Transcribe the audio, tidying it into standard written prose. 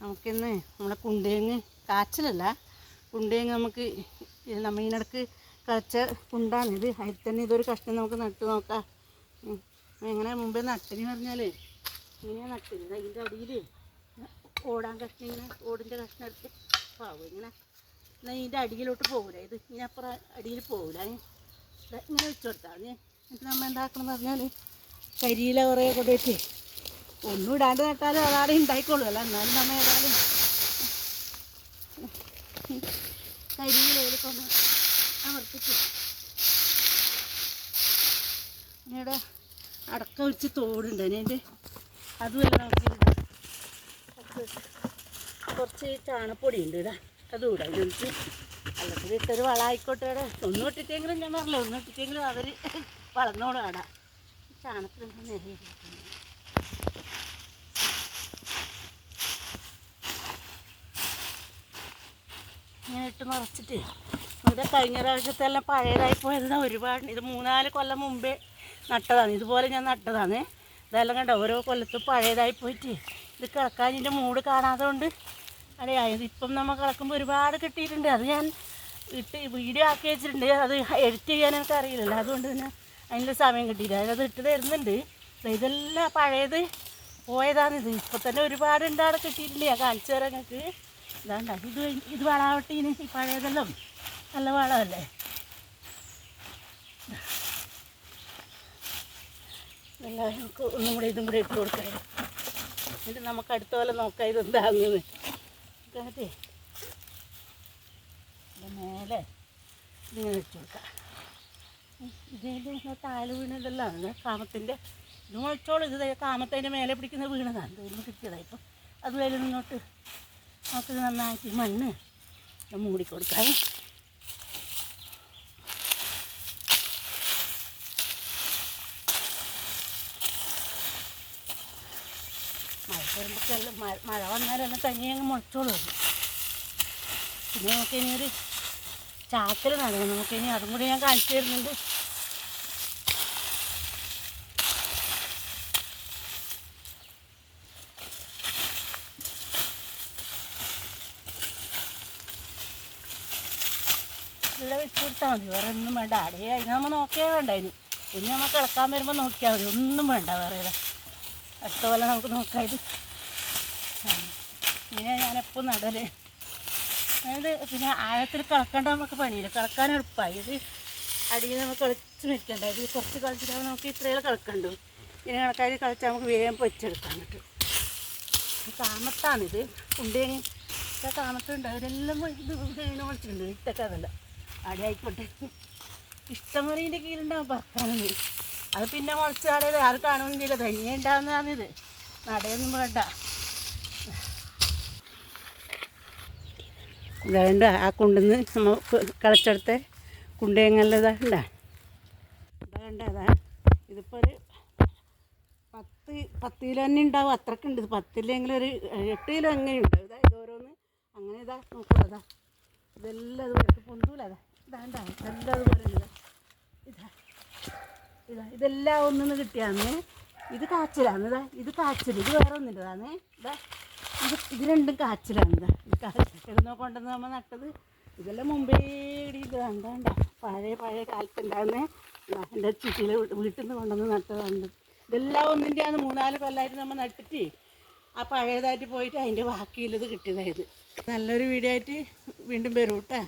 നമുക്കിന്ന് നമ്മളെ കുണ്ടേങ്ങ് കാച്ചിലല്ല, കുണ്ടേങ്ങ് നമുക്ക് നമ്മൾ ഇതിനിടക്ക് കളിച്ച കുണ്ടാണിത്. അതിൽ തന്നെ ഇതൊരു കഷ്ണം നമുക്ക് നട്ട് നോക്കാം. എങ്ങനെ മുമ്പേ നട്ടിന് പറഞ്ഞാൽ ഇങ്ങനെയാണ് നട്ടിന്. അതിൻ്റെ അടിയിൽ ഓടാൻ കഷ്ണം, ഇങ്ങനെ ഓടിൻ്റെ കഷ്ണം എടുത്ത് പാവും. ഇങ്ങനെ എന്നാൽ ഇതിൻ്റെ അടിയിലോട്ട് പോകില്ല, ഇത് ഇങ്ങനെ അപ്പുറം അടിയിൽ പോകില്ല. ഇങ്ങനെ വെച്ച് കൊടുത്താൽ മതി. എന്നിട്ട് നമ്മൾ എന്താക്കണം എന്ന് പറഞ്ഞാൽ കരിയില കുറേ കൊണ്ടുവച്ച് ഒന്നും ഇടാണ്ട് നട്ടാലും അതാടെ ഉണ്ടായിക്കോളുമല്ല. എന്നാലും നമ്മൾ ഏതായാലും കരിയിലയിൽ കൊണ്ട് അമർത്തിച്ച് പിന്നീട് അടക്ക വെച്ച് തോടുണ്ട് അതിൻ്റെ അതുമല്ല നോക്കിയിട്ടുണ്ട്. കുറച്ച് ചാണപ്പൊടി ഉണ്ട് ഇതാ, അതും ഇടാം. ഇതെനിക്ക് അല്ലെങ്കിൽ ഇട്ടൊരു വളമായിക്കോട്ടെ. ഇവിടെ ഒന്നും ഇട്ടിട്ടെങ്കിലും ഞാൻ പറഞ്ഞില്ല, ഒന്നും ഇട്ടിട്ടെങ്കിലും അവർ വളർന്നോടും ആടാം. ചാണകത്തിൽ നേരെ ഇങ്ങനെ ഇട്ട് നിറച്ചിട്ട് ഇവിടെ കഴിഞ്ഞ പ്രാവശ്യത്തെല്ലാം പഴയതായി പോയതാണ് ഒരുപാട്. ഇത് 3-4 കൊല്ലം മുമ്പേ നട്ടതാണ്, ഇതുപോലെ ഞാൻ നട്ടതാണ്. ഇതെല്ലാം കണ്ട ഓരോ കൊല്ലത്തും പഴയതായി പോയിട്ട് ഇത് കിടക്കാൻ ഇതിൻ്റെ മൂട് കാണാതെ കൊണ്ട് അടയായത്. ഇപ്പം നമ്മൾ കിടക്കുമ്പോൾ ഒരുപാട് കിട്ടിയിട്ടുണ്ട്. അത് ഞാൻ വീഡിയോ ആക്കി വെച്ചിട്ടുണ്ട്. അത് എഡിറ്റ് ചെയ്യാൻ എനിക്ക് അറിയില്ലല്ലോ, അതുകൊണ്ട് തന്നെ അതിൻ്റെ സമയം കിട്ടിയില്ല. അതിനത് ഇട്ട് തരുന്നുണ്ട്. ഇതെല്ലാം പഴയത് പോയതാണിത്. ഇപ്പം തന്നെ ഒരുപാടുണ്ട് അവിടെ കിട്ടിയിട്ടില്ല. ഞാൻ കാണിച്ചു തരാം നിങ്ങൾക്ക്. ഇതാണ്ട ഇത് വളാവട്ടീന് ഈ പഴയതെല്ലാം നല്ല വളമല്ലേ. നമുക്ക് ഒന്നും കൂടെ ഇതും കൂടെ ഇട്ട് കൊടുക്കാം. എന്നിട്ട് നമുക്ക് അടുത്ത പോലെ നോക്കാം ഇതെന്താകുന്നത്. അതെ മേലെ ഇതിങ്ങനെ വെച്ച് കൊടുക്കാം. ഇതിൻ്റെ താഴെ വീണതെല്ലാം കാമത്തിൻ്റെ ഇത് മുളച്ചോളും. ഇത് കാമത്തിൻ്റെ മേലെ പിടിക്കുന്ന വീണതാണ്. ഇതൊന്നും കിട്ടിയതാണ്. ഇപ്പം അതുവരെ നിന്നോട്ട് നമുക്കിത് നന്നായിട്ട് മണ്ണ് മൂടിക്കൊടുക്കാം. മഴ വരുമ്പോഴെല്ലാം മഴ വന്നാലെല്ലാം തനിയെ അങ്ങ് മുളച്ചോളും. പിന്നെ നമുക്കിനി ഒരു ചാക്കൽ നടണം. നമുക്കിനി അതും കൂടി ഞാൻ കാണിച്ചു തരുന്നുണ്ട്. ഇവിടെ വെച്ച് കൊടുത്താൽ മതി, വേറെ ഒന്നും വേണ്ട. അടയെ അതിന് നമ്മൾ നോക്കിയേ വേണ്ട. ഇനി നമ്മൾ കിടക്കാൻ വരുമ്പോൾ നോക്കിയാൽ മതി, ഒന്നും വേണ്ട വേറെ. അടുത്ത പോലെ നമുക്ക് നോക്കാം. ഇത് ഇങ്ങനെ ഞാനെപ്പോൾ നടല്. അതായത് പിന്നെ ആഴത്തിൽ കളക്കേണ്ട നമുക്ക് പണിയില്ല, കളക്കാൻ എളുപ്പമായി. ഇത് അടിയിൽ നമുക്ക് കളിച്ച് നിൽക്കണ്ട. ഇത് കുറച്ച് കളിച്ചിട്ട് നമുക്ക് ഇത്രയും കളിക്കണ്ടു. ഇങ്ങനെ കണക്കായി കളിച്ചാൽ നമുക്ക് വേഗം പൊരിച്ചെടുക്കാൻ പറ്റും. കാമത്താണിത്, കുണ്ടേങ്ങ കാമത്തുണ്ട്. അവരെല്ലാം ഇത് ഇങ്ങനെ വിളിച്ചിട്ടുണ്ട്. ഇട്ടൊക്കെ അതല്ല അടയായിക്കോട്ടെ. ഇഷ്ടംപോലെ ഇതിൻ്റെ കീഴിലുണ്ടാകും പറക്കാനെന്ന്. അത് പിന്നെ മുളച്ചാടേത് ആരും കാണുന്നില്ല, തനിയെ ഉണ്ടാകുന്നതാണിത്. നടയൊന്നും വേണ്ട. ഇതാണ്ട് ആ കുണ്ടിന്ന് നമ്മൾ കളിച്ചെടുത്ത കുണ്ടേങ്ങല്ലതാ ഉണ്ടാ. ഇതാണ്ട അതാ ഇതിപ്പോൾ ഒരു 10 കിലോ തന്നെ ഉണ്ടാവും. അത്രക്കുണ്ട്. 10 ഇല്ലെങ്കിലും ഒരു 8 കിലോ അങ്ങനെ ഉണ്ടാവും. ഇതാ ഇതോരോന്ന് അങ്ങനെ ഇതാ നോക്കുന്നതാ. ഇതെല്ലാം അതുപോലെ പൊന്തൂല. അതാ ഇതാണ്ടാ ഇതെല്ലാം അതുപോലെ ഉണ്ട്. ഇതെല്ലാം ഒന്നിന്ന് കിട്ടിയാന്ന്. ഇത് കാച്ചിലാണ്. ഇതാ ഇത് കാച്ചിൽ. ഇത് വേറെ ഒന്നിൻ്റെതാണ്. ഇതാ ഇത് രണ്ടും കാച്ചിലാണ്. ഇതാ ഇത് കാച്ചിൽ കൊണ്ടുവന്ന് നമ്മൾ നട്ടത്. ഇതെല്ലാം മുമ്പേ ഇടിയിട്ട് വേണ്ട പഴയ കാലത്തുണ്ടാകുന്ന എൻ്റെ ചുറ്റിയിൽ വീട്ടിൽ നിന്ന് കൊണ്ടുവന്ന് നട്ടതാണ്. ഇതെല്ലാം ഒന്നിൻ്റെയാണ്. 3-4 കൊല്ലമായിട്ട് നമ്മൾ നട്ടിട്ട് ആ പഴയതായിട്ട് പോയിട്ട് അതിൻ്റെ ബാക്കിയുള്ളത് കിട്ടിയതായത്. നല്ലൊരു വീഡിയോ ആയിട്ട് വീണ്ടും വരും കേട്ടോ.